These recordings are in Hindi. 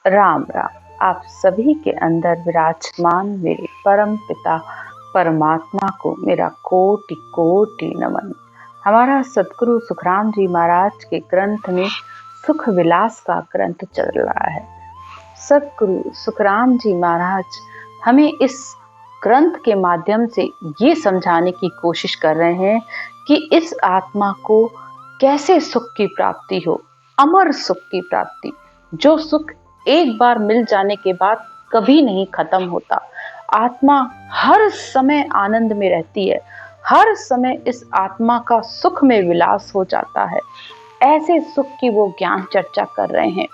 राम राम। आप सभी के अंदर विराजमान मेरे परम पिता परमात्मा को मेरा कोटि कोटि नमन। हमारा सदगुरु सुखराम जी महाराज के ग्रंथ में सुख विलास का ग्रंथ चल रहा है। सदगुरु सुखराम जी महाराज हमें इस ग्रंथ के माध्यम से ये समझाने की कोशिश कर रहे हैं कि इस आत्मा को कैसे सुख की प्राप्ति हो, अमर सुख की प्राप्ति, जो सुख एक बार मिल जाने के बाद कभी नहीं खत्म होता। आत्मा हर समय आनंद में रहती है, हर समय इस आत्मा का सुख में विलास हो जाता है। ऐसे सुख की वो ज्ञान चर्चा कर रहे हैं।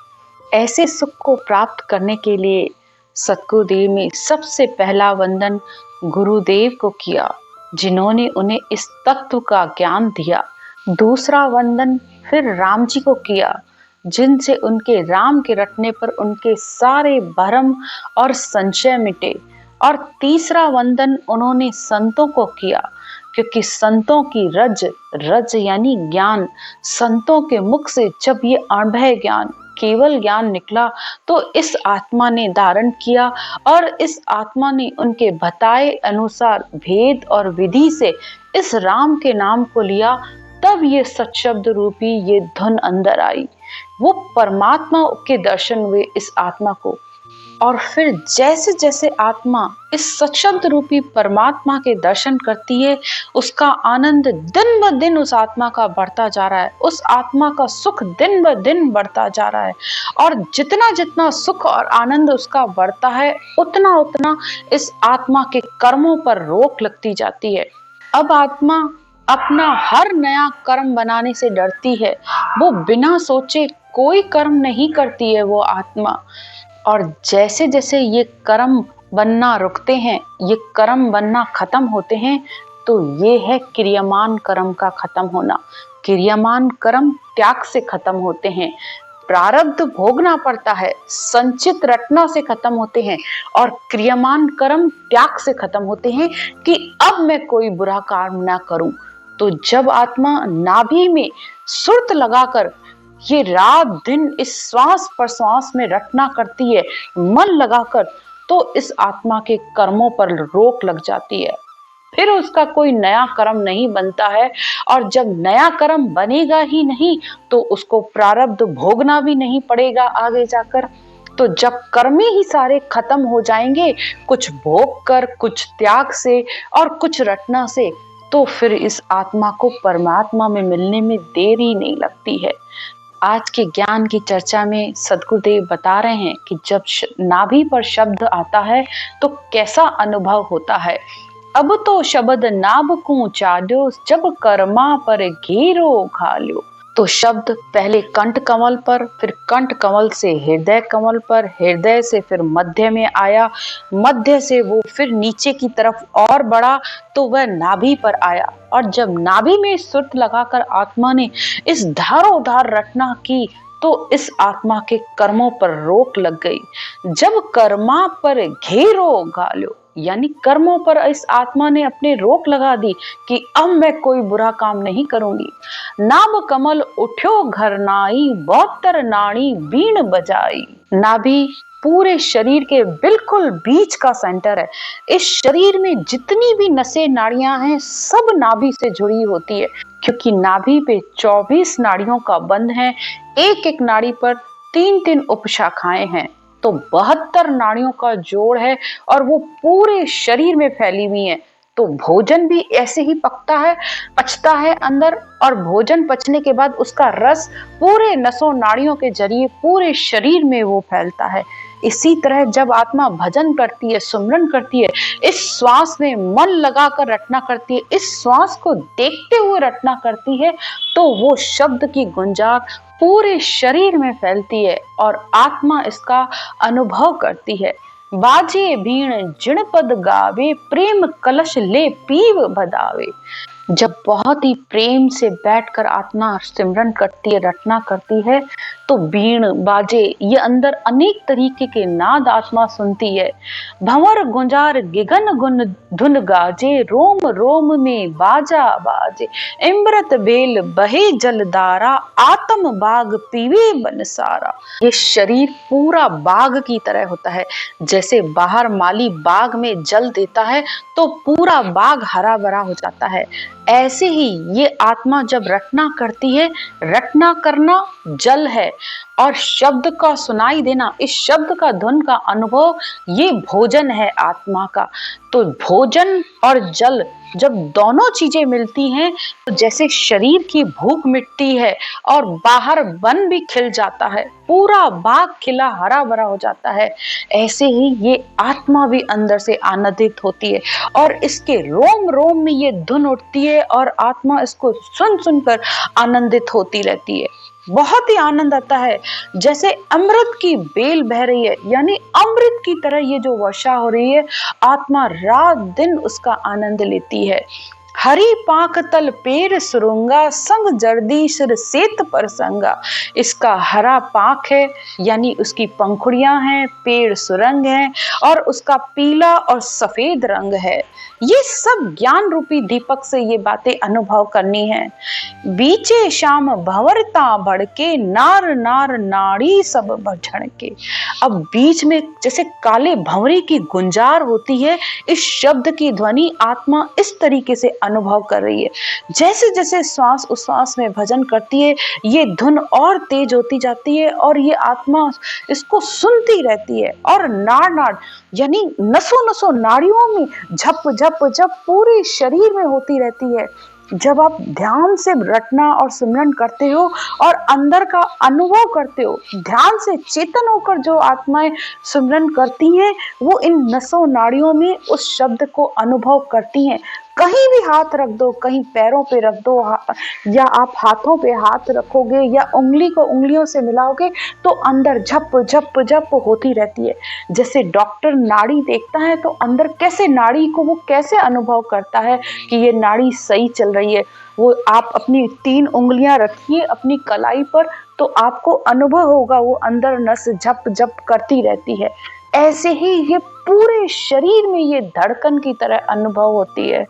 ऐसे सुख को प्राप्त करने के लिए सतगुरुदेव ने सबसे पहला वंदन गुरुदेव को किया, जिन्होंने उन्हें इस तत्व का ज्ञान दिया। दूसरा वंदन फिर राम जी को किया, जिनसे उनके राम के रटने पर उनके सारे भ्रम और संशय मिटे। और तीसरा वंदन उन्होंने संतों को किया, क्योंकि संतों की रज यानी ज्ञान, संतों के मुख से जब ये अणभय ज्ञान, केवल ज्ञान निकला तो इस आत्मा ने धारण किया और इस आत्मा ने उनके बताए अनुसार भेद और विधि से इस राम के नाम को लिया। तब ये सत्शब्द रूपी ये धुन अंदर आई, वो परमात्मा के दर्शन हुए इस आत्मा को। और फिर जैसे जैसे आत्मा इस सत्शब्द रूपी परमात्मा के दर्शन करती है, उसका आनंद दिन ब दिन उस आत्मा का बढ़ता जा रहा है, उस आत्मा का सुख दिन ब दिन बढ़ता जा रहा है। और जितना जितना सुख और आनंद उसका बढ़ता है, उतना उतना इस आत्मा के कर्मों पर रोक लगती जाती है। अब आत्मा अपना हर नया कर्म बनाने से डरती है। वो बिना सोचे कोई कर्म नहीं करती है वो आत्मा। और जैसे जैसे ये कर्म बनना रुकते हैं, ये कर्म बनना खत्म होते हैं, तो ये है क्रियामान कर्म का खत्म होना। क्रियामान कर्म त्याग से खत्म होते हैं, प्रारब्ध भोगना पड़ता है, संचित रटना से खत्म होते हैं, और क्रियामान कर्म त्याग से खत्म होते हैं कि अब मैं कोई बुरा काम ना करूं। तो जब आत्मा नाभि में सुरत लगाकर ये रात दिन इस श्वास प्रश्वास में रटना करती है, मन लगाकर, तो इस आत्मा के कर्मों पर रोक लग जाती है। फिर उसका कोई नया कर्म नहीं बनता है, और जब नया कर्म बनेगा ही नहीं तो उसको प्रारब्ध भोगना भी नहीं पड़ेगा आगे जाकर। तो जब कर्म ही सारे खत्म हो जाएंगे, कुछ भोग कर, कुछ त्याग से और कुछ रटना से, तो फिर इस आत्मा को परमात्मा में मिलने में देरी नहीं लगती है। आज के ज्ञान की चर्चा में सदगुरुदेव बता रहे हैं कि जब नाभि पर शब्द आता है तो कैसा अनुभव होता है। अब तो शब्द नाभ को चाड्यो, जब कर्मा पर घेरो घाल्यो। तो शब्द पहले कंठ कमल पर, फिर कंठ कमल से हृदय कमल पर, हृदय से फिर मध्य में आया, मध्य से वो फिर नीचे की तरफ और बढ़ा तो वह नाभि पर आया। और जब नाभि में सुरत लगाकर आत्मा ने इस धारोधार रटना की, तो इस आत्मा के कर्मों पर रोक लग गई। जब कर्मा पर घेरो घाल्यो, यानी कर्मों पर इस आत्मा ने अपने रोक लगा दी कि अब मैं कोई बुरा काम नहीं करूंगी। नाभ कमल उठ्यो घर नाई, बहत्तर नाड़ी बीण बजाई। नाभि पूरे शरीर के बिल्कुल बीच का सेंटर है। इस शरीर में जितनी भी नसें नाड़ियां हैं, सब नाभि से जुड़ी होती है, क्योंकि नाभि पे 24 नाड़ियों का बंध है। एक एक नाड़ी पर 3-3 उपशाखाएं हैं, तो 72 नाड़ियों का जोड़ है, और वो पूरे शरीर में फैली हुई है। तो भोजन भी ऐसे ही पचता है अंदर, और भोजन पचने के बाद उसका रस पूरे नसों नाड़ियों के जरिए पूरे शरीर में वो फैलता है। इसी तरह जब आत्मा भजन करती है, सुमरन करती है, इस श्वास में मन लगाकर रटना करती है, इस श्वास को देखते हुए रटना करती है, तो वो शब्द की गुंजाक पूरे शरीर में फैलती है और आत्मा इसका अनुभव करती है। बाजे बीण जिणपद गावे, प्रेम कलश ले पीव बदावे। जब बहुत ही प्रेम से बैठकर आत्मा सिमरन करती है, रटना करती है, तो बीण बाजे ये अंदर अनेक तरीके के नाद आत्मा सुनती है। भंवर गुंजार गिगन गुन धुन गाजे, रोम रोम में बाजा बाजे, इमृत बेल बहे जलधारा, आत्म बाग पीवे बन सारा। ये शरीर पूरा बाग की तरह होता है। जैसे बाहर माली बाग में जल देता है तो पूरा बाग हरा भरा हो जाता है, ऐसे ही ये आत्मा जब रटना करती है, रटना करना जल है और शब्द का सुनाई देना, इस शब्द का धुन का अनुभव, ये भोजन है आत्मा का। तो भोजन और जल जब दोनों चीजें मिलती हैं तो जैसे शरीर की भूख मिटती है और बाहर वन भी खिल जाता है, पूरा बाग खिला हरा भरा हो जाता है, ऐसे ही ये आत्मा भी अंदर से आनंदित होती है और इसके रोम रोम में ये धुन उठती है और आत्मा इसको सुन सुनकर आनंदित होती रहती है। बहुत ही आनंद आता है, जैसे अमृत की बेल बह रही है, यानी अमृत की तरह ये जो वर्षा हो रही है, आत्मा रात दिन उसका आनंद लेती है। हरी पाक तल पेड़ सुरुंगा, संग जर्दी सिर सेत पर संगा। इसका हरा पाक है, यानी उसकी पंखुड़ियां हैं, पेड़ सुरंग है और उसका पीला और सफेद रंग है। ये सब ज्ञान रूपी दीपक से ये बातें अनुभव करनी है। बीचे शाम भंवरता भड़के, नार नार नाड़ी सब भड़के के। अब बीच में जैसे काले भंवरे की गुंजार होती है, इस शब्द की ध्वनि आत्मा इस तरीके से अनुभव कर रही है। जैसे जैसे श्वास उश्वास में भजन करती है, ये धुन और तेज होती जाती है और ये आत्मा इसको सुनती रहती है और नाड़ नाड़ यानी नसों नसों नाड़ियों में झप झप झप पूरे शरीर में होती रहती है। जब आप ध्यान से रटना और सिमरन करते हो और अंदर का अनुभव करते हो, ध्यान से चेतन होकर जो आत्माएं सिमरन करती हैं, वो इन नसों नाड़ियों में उस शब्द को अनुभव करती हैं। कहीं भी हाथ रख दो, कहीं पैरों पे रख दो, या आप हाथों पे हाथ रखोगे या उंगली को उंगलियों से मिलाओगे तो अंदर झप झप झप होती रहती है। जैसे डॉक्टर नाड़ी देखता है तो अंदर कैसे नाड़ी को वो कैसे अनुभव करता है कि ये नाड़ी सही चल रही है। वो आप अपनी 3 उंगलियां रखिए अपनी कलाई पर तो आपको अनुभव होगा वो अंदर नस झप झप करती रहती है। ऐसे ही ये पूरे शरीर में ये धड़कन की तरह अनुभव होती है।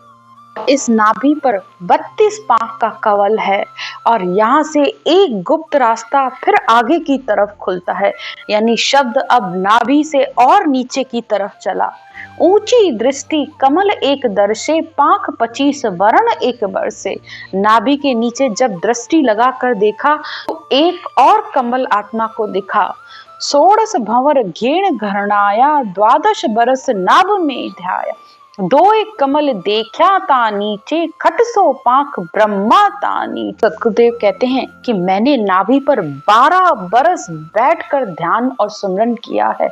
इस नाभि पर 32 पांख का कवल है और यहाँ से एक गुप्त रास्ता फिर आगे की तरफ खुलता है, यानी शब्द अब नाभि से और नीचे की तरफ चला। ऊंची दृष्टि कमल एक दर्शे, पांख 25 वर्ण एक बरसे। नाभि के नीचे जब दृष्टि लगाकर देखा तो एक और कमल आत्मा को दिखा। 16 भंवर घेण घरणाया, 12 बरस नाभ में ध्याया। 2 एक कमल देखा ता नीचे, खटसो पांख ब्रह्मा तानी। सतगुरुदेव कहते हैं कि मैंने नाभि पर 12 बरस बैठकर ध्यान और सुमरन किया है।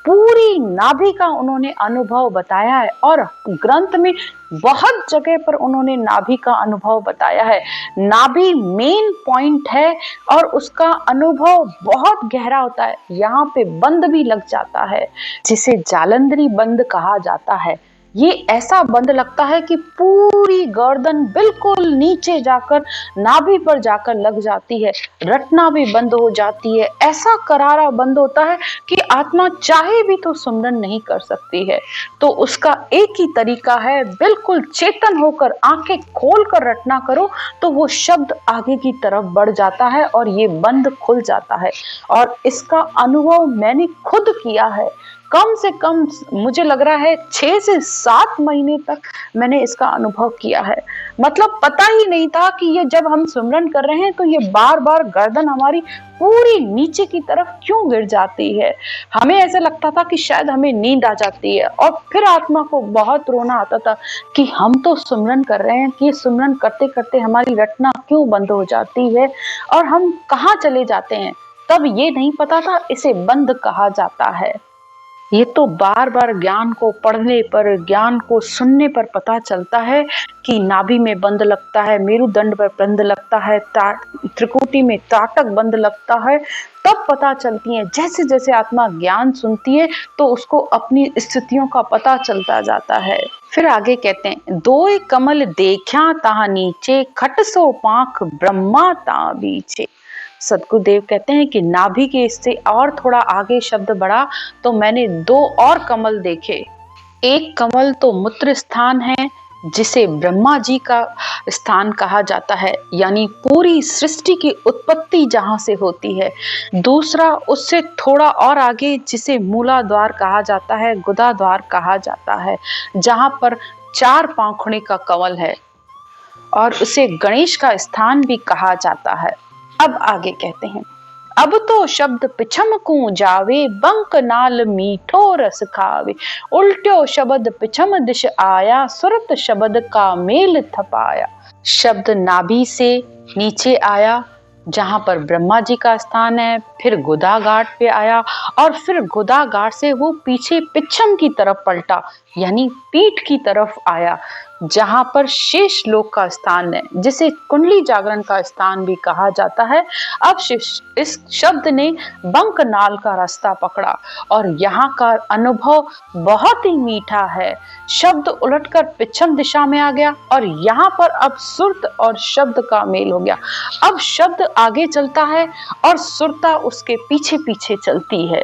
पूरी नाभि का उन्होंने अनुभव बताया है और ग्रंथ में बहुत जगह पर उन्होंने नाभि का अनुभव बताया है। नाभि मेन पॉइंट है और उसका अनुभव बहुत गहरा होता है। यहाँ पे बंद भी लग जाता है, जिसे जालंधरी बंद कहा जाता है। ये ऐसा बंद लगता है कि पूरी गर्दन बिल्कुल नीचे जाकर नाभि पर जाकर लग जाती है, रटना भी बंद हो जाती है। ऐसा करारा बंद होता है कि आत्मा चाहे भी तो सुमरन नहीं कर सकती है। तो उसका एक ही तरीका है, बिल्कुल चेतन होकर आंखें खोलकर रटना करो तो वो शब्द आगे की तरफ बढ़ जाता है और ये बंद खुल जाता है। और इसका अनुभव मैंने खुद किया है। कम से कम मुझे लग रहा है 6 से 7 महीने तक मैंने इसका अनुभव किया है। मतलब पता ही नहीं था कि ये जब हम सिमरन कर रहे हैं तो ये बार बार गर्दन हमारी पूरी नीचे की तरफ क्यों गिर जाती है। हमें ऐसा लगता था कि शायद हमें नींद आ जाती है और फिर आत्मा को बहुत रोना आता था कि हम तो सिमरन कर रहे हैं, कि सिमरन करते करते हमारी रटना क्यों बंद हो जाती है और हम कहाँ चले जाते हैं। तब ये नहीं पता था इसे बंद कहा जाता है। ये तो बार बार ज्ञान को पढ़ने पर, ज्ञान को सुनने पर पता चलता है कि नाभि में बंद लगता है, मेरुदंड पर बंद लगता है, त्रिकुटी में ताटक बंद लगता है। तब पता चलती है, जैसे जैसे आत्मा ज्ञान सुनती है तो उसको अपनी स्थितियों का पता चलता जाता है। फिर आगे कहते हैं, दोय कमल देखा ता नीचे, खट सो पांख ब्रह्मा ता बीचे। सदगुरुदेव कहते हैं कि नाभि के इससे और थोड़ा आगे शब्द बढ़ा तो मैंने दो और कमल देखे। एक कमल तो मूत्र स्थान है, जिसे ब्रह्मा जी का स्थान कहा जाता है, यानी पूरी सृष्टि की उत्पत्ति जहां से होती है। दूसरा उससे थोड़ा और आगे, जिसे मूलाधार कहा जाता है, गुदाद्वार कहा जाता है, जहां पर 4 पाखुड़े का कमल है और उसे गणेश का स्थान भी कहा जाता है। अब आगे कहते हैं, अब तो शब्द पिछम को जावे, बंक नाल मीठो रस खावे। उल्ट्यो शब्द पिछम दिश आया, सुरत शब्द का मेल थपाया। शब्द नाभि से नीचे आया, जहां पर ब्रह्मा जी का स्थान है, फिर गुदा घाट पे आया और फिर गुदा घाट से वो पीछे पिछम की तरफ पलटा, यानी पीठ की तरफ आया, जहां पर शेष लोक का स्थान है, जिसे कुंडली जागरण का स्थान भी कहा जाता है। अब इस शब्द ने बंकनाल का रास्ता पकड़ा और यहाँ का अनुभव बहुत ही मीठा है। शब्द उलटकर पिछम दिशा में आ गया और यहाँ पर अब सुरत और शब्द का मेल हो गया। अब शब्द आगे चलता है और सुरता उसके पीछे पीछे चलती है।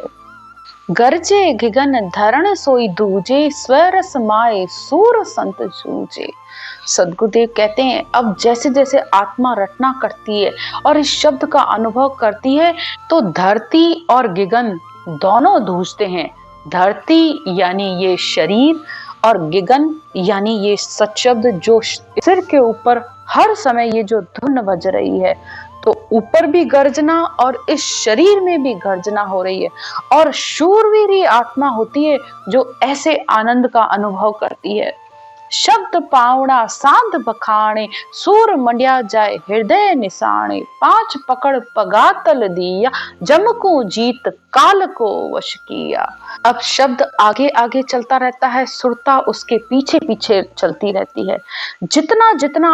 गरजे गिगन धरण सोई दूजे, स्वरस माए सूर संत जूझे। सदगुरुदेव कहते हैं, अब जैसे जैसे आत्मा रटना करती है और इस शब्द का अनुभव करती है, तो धरती और गिगन दोनों धूजते हैं। धरती यानी ये शरीर और गिगन यानी ये सत्शब्द जो सिर के ऊपर हर समय ये जो धुन बज रही है, तो ऊपर भी गर्जना और इस शरीर में भी गर्जना हो रही है। और शूरवीर आत्मा होती है जो ऐसे आनंद का अनुभव करती है। शब्द पावड़ा सांध बखाणे, सूर मंडिया जाए हृदय निशाणे। 5 पकड़ पगातल दिया, जम को जीत काल को वश किया। अब शब्द आगे आगे चलता रहता है, सुरता उसके पीछे पीछे चलती रहती है। जितना जितना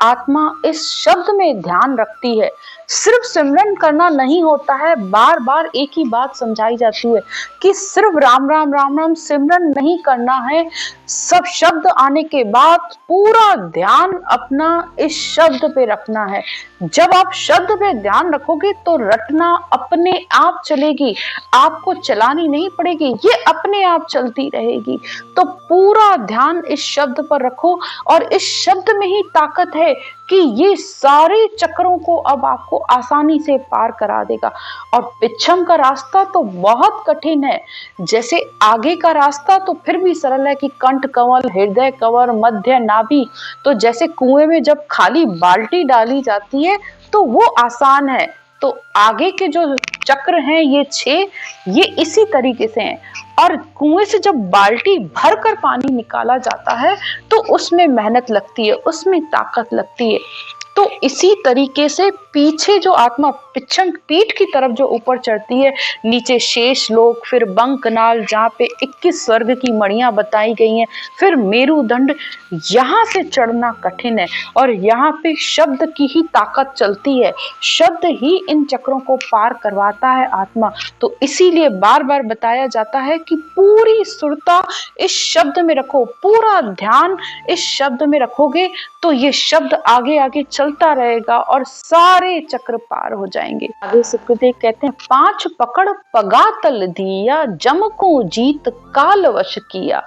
आत्मा इस शब्द में ध्यान रखती है, सिर्फ सिमरन करना नहीं होता है, बार बार एक ही बात समझाई जाती है कि सिर्फ राम राम राम राम सिमरन नहीं करना है। सब शब्द आने के बाद पूरा ध्यान अपना इस शब्द पे रखना है। जब आप शब्द पे ध्यान रखोगे तो रटना अपने आप चलेगी, आपको चलानी नहीं पड़ेगी, ये अपने आप चलती रहेगी। तो पूरा ध्यान इस शब्द पर रखो और इस शब्द में ही ताकत है कि ये सारे चक्रों को अब आपको आसानी से पार करा देगा। और पिछम का रास्ता तो बहुत कठिन है। जैसे आगे का रास्ता तो फिर भी सरल है कि कंठ कमल, हृदय कवर, मध्य नाभि, तो जैसे कुएं में जब खाली बाल्टी डाली जाती है तो वो आसान है। तो आगे के जो चक्र हैं ये 6, ये इसी तरीके से हैं। और कुएं से जब बाल्टी भरकर पानी निकाला जाता है तो उसमें मेहनत लगती है, उसमें ताकत लगती है। तो इसी तरीके से पीछे जो आत्मा पिछम पीठ की तरफ जो ऊपर चढ़ती है, नीचे शेष लोक, फिर बंकनाल जहाँ पे 21 स्वर्ग की मणियां बताई गई हैं, फिर मेरुदंड, यहाँ से चढ़ना कठिन है और यहाँ पे शब्द की ही ताकत चलती है। शब्द ही इन चक्रों को पार करवाता है आत्मा। तो इसीलिए बार बार बताया जाता है कि पूरी सुरता इस शब्द में रखो, पूरा ध्यान इस शब्द में रखोगे तो ये शब्द आगे आगे चलता रहेगा और सारे चक्र पार हो जाएंगे। आगे सुखदेव कहते हैं, 5 पकड़ पगातल दिया, जम को जीत काल वश किया।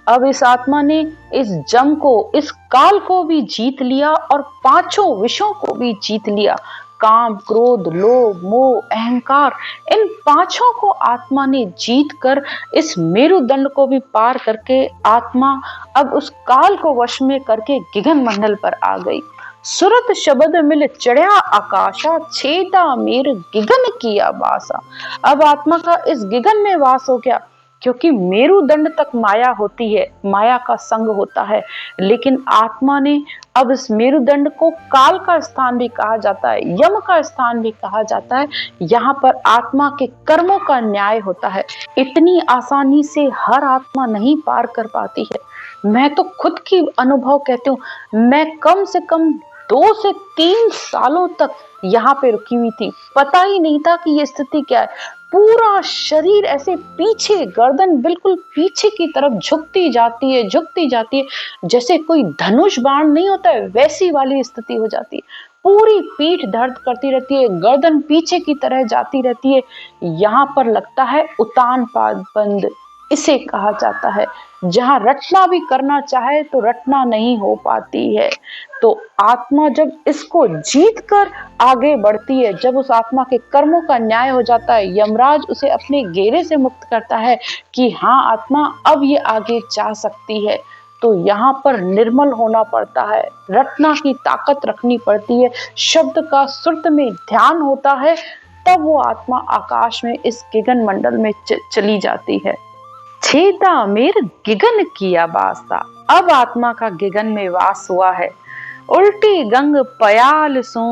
अब इस आत्मा ने इस जम को, इस काल को भी जीत लिया और 5 विषयों को भी जीत लिया। काम, क्रोध, लोभ, मोह, अहंकार, इन 5 को आत्मा ने जीत कर इस मेरुदंड को भी पार करके आत्मा अब उस काल को वश में करके गिगन मंडल पर आ गई। सुरत शब्द मिल चढ़िया आकाशा, छेदा मेर गिगन किया वासा। अब आत्मा का इस गिगन में वास हो गया, क्योंकि मेरुदंड तक माया होती है, माया का संग होता है। लेकिन आत्मा ने अब इस मेरुदंड को काल का स्थान भी कहा जाता है, यम का स्थान भी कहा जाता है। यहाँ पर आत्मा के कर्मों का न्याय होता है। इतनी आसानी से हर आत्मा नहीं पार कर पाती है। मैं तो खुद की अनुभव कहती हूँ, मैं कम से कम 2 से 3 सालों तक यहाँ पे रुकी हुई थी। पता ही नहीं था कि ये स्थिति क्या है। पूरा शरीर ऐसे पीछे, गर्दन बिल्कुल पीछे की तरफ झुकती जाती है, झुकती जाती है। जैसे कोई धनुष बाण नहीं होता है, वैसी वाली स्थिति हो जाती है। पूरी पीठ दर्द करती रहती है, गर्दन पीछे की तरह जाती रहती है। यहाँ पर लगता है उतान पाद बंद, इसे कहा जाता है। जहाँ रटना भी करना चाहे तो रटना नहीं हो पाती है। तो आत्मा जब इसको जीत कर आगे बढ़ती है, जब उस आत्मा के कर्मों का न्याय हो जाता है, यमराज उसे अपने घेरे से मुक्त करता है कि हाँ आत्मा अब ये आगे जा सकती है, तो यहाँ पर निर्मल होना पड़ता है, रटना की ताकत रखनी पड़ती है, शब्द का सुर्त में ध्यान होता है, तब वो आत्मा आकाश में इस गगन मंडल में चली जाती है। छेदा मेर गगन किया वासा, अब आत्मा का गगन में वास हुआ है। उल्टी गंग पयाल सो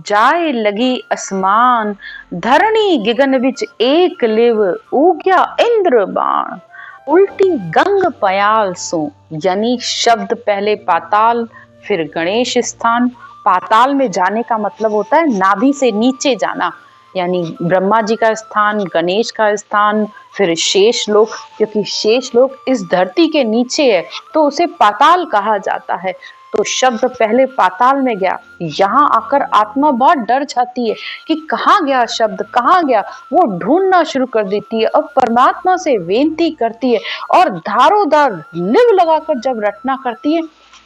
जाए लगी असमान, धरणी गगन विच एक लिव उग्या इंद्र बाण। उल्टी गंग पयाल सो यानी शब्द पहले पाताल फिर गणेश स्थान। पाताल में जाने का मतलब होता है नाभि से नीचे जाना, यानी ब्रह्मा जी का स्थान, गणेश का स्थान, फिर शेष लोक, क्योंकि शेष लोक इस धरती के नीचे है तो उसे पाताल कहा जाता है। तो शब्द पहले पाताल में गया, यहाँ आकर आत्मा बहुत डर जाती है कि कहाँ गया शब्द, कहाँ गया। वो ढूंढना शुरू कर देती है और परमात्मा से विनती करती है और धारोदार लिव लगाकर जब रटना करती है,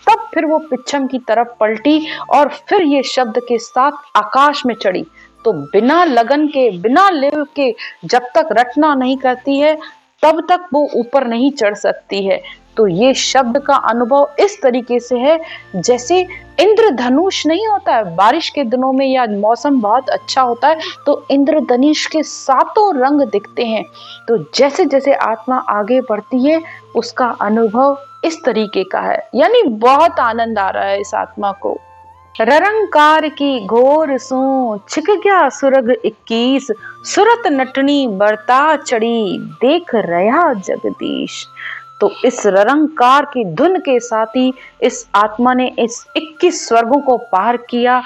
तब फिर वो पिछम की तरफ पलटी और फिर ये शब्द के साथ आकाश में चढ़ी। तो बिना लगन के, बिना लिव के जब तक रटना नहीं करती है तब तक वो ऊपर नहीं चढ़ सकती है। तो ये शब्द का अनुभव इस तरीके से है जैसे इंद्रधनुष नहीं होता है, बारिश के दिनों में या मौसम बहुत अच्छा होता है तो इंद्रधनुष के सातों रंग दिखते हैं। तो जैसे जैसे आत्मा आगे बढ़ती है उसका अनुभव इस तरीके का है, यानी बहुत आनंद आ रहा है इस आत्मा को। ररंकार की घोर सो छिक गया सुरग 21, सुरत नटनी बरता चढ़ी देख रहा जगदीश। तो इस ररंकार की धुन के साथ ही इस आत्मा ने इस 21 स्वर्गों को पार किया,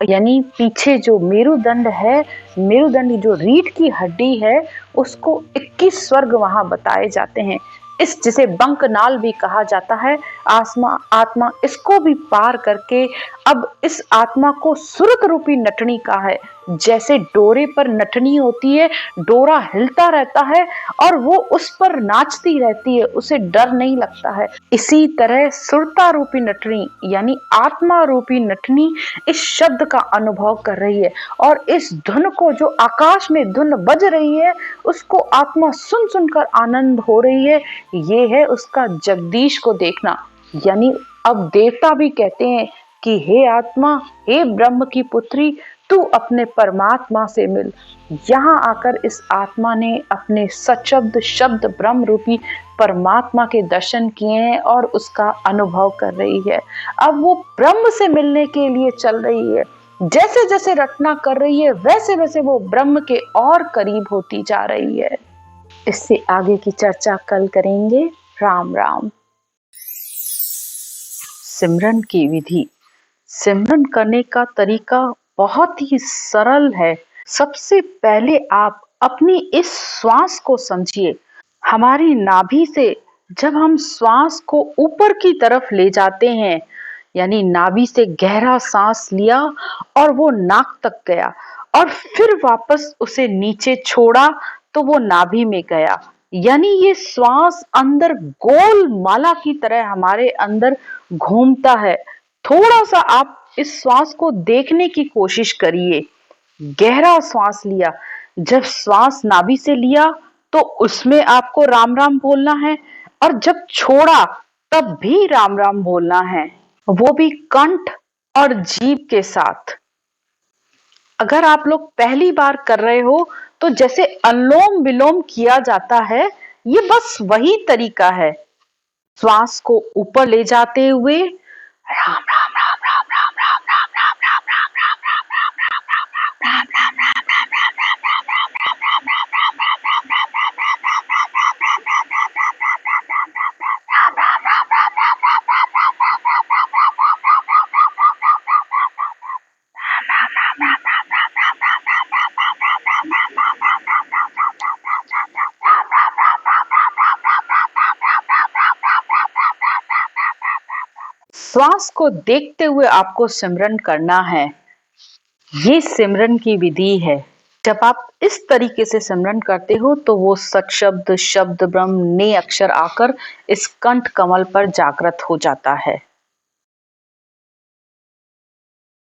यानी पीछे जो मेरुदंड है, मेरुदंड जो रीढ़ की हड्डी है, उसको 21 स्वर्ग वहां बताए जाते हैं। इस जिसे बंकनाल भी कहा जाता है, आत्मा इसको भी पार करके अब इस आत्मा को सुरत रूपी नटनी का है। जैसे डोरे पर नटनी होती है, डोरा हिलता रहता है और वो उस पर नाचती रहती है, उसे डर नहीं लगता है। इसी तरह सुरता रूपी नटनी यानी आत्मा रूपी नटनी इस शब्द का अनुभव कर रही है और इस धुन को, जो आकाश में धुन बज रही है, उसको आत्मा सुन सुनकर आनंद हो रही है। ये है उसका जगदीश को देखना। यानी अब देवता भी कहते हैं कि हे आत्मा, हे ब्रह्म की पुत्री, तू अपने परमात्मा से मिल। यहाँ आकर इस आत्मा ने अपने सशब्द शब्द ब्रह्म रूपी परमात्मा के दर्शन किए हैं और उसका अनुभव कर रही है। अब वो ब्रह्म से मिलने के लिए चल रही है। जैसे जैसे रटना कर रही है वैसे वैसे वो ब्रह्म के और करीब होती जा रही है। इससे आगे की चर्चा कल करेंगे। राम राम। सिमरन की विधि। सिमरन करने का तरीका बहुत ही सरल है। सबसे पहले आप अपनी इस श्वास को समझिए। हमारी नाभि से जब हम श्वास को ऊपर की तरफ ले जाते हैं, यानी नाभि से गहरा सांस लिया और वो नाक तक गया और फिर वापस उसे नीचे छोड़ा तो वो नाभि में गया, यानी ये श्वास अंदर गोल माला की तरह हमारे अंदर घूमता है। थोड़ा सा आप इस श्वास को देखने की कोशिश करिए। गहरा श्वास लिया, जब श्वास नाभि से लिया तो उसमें आपको राम राम बोलना है और जब छोड़ा तब भी राम राम बोलना है, वो भी कंठ और जीभ के साथ। अगर आप लोग पहली बार कर रहे हो तो जैसे अनुलोम विलोम किया जाता है, ये बस वही तरीका है। श्वास को ऊपर ले जाते हुए राम राम राम राम राम राम राम राम राम राम राम राम राम राम राम राम राम श्वास को देखते हुए आपको सिमरन करना है। ये सिमरन की विधि है। जब आप इस तरीके से सिमरन करते हो तो वो सत्शब्द, शब्द ब्रह्म ने अक्षर आकर इस कंठ कमल पर जागृत हो जाता है।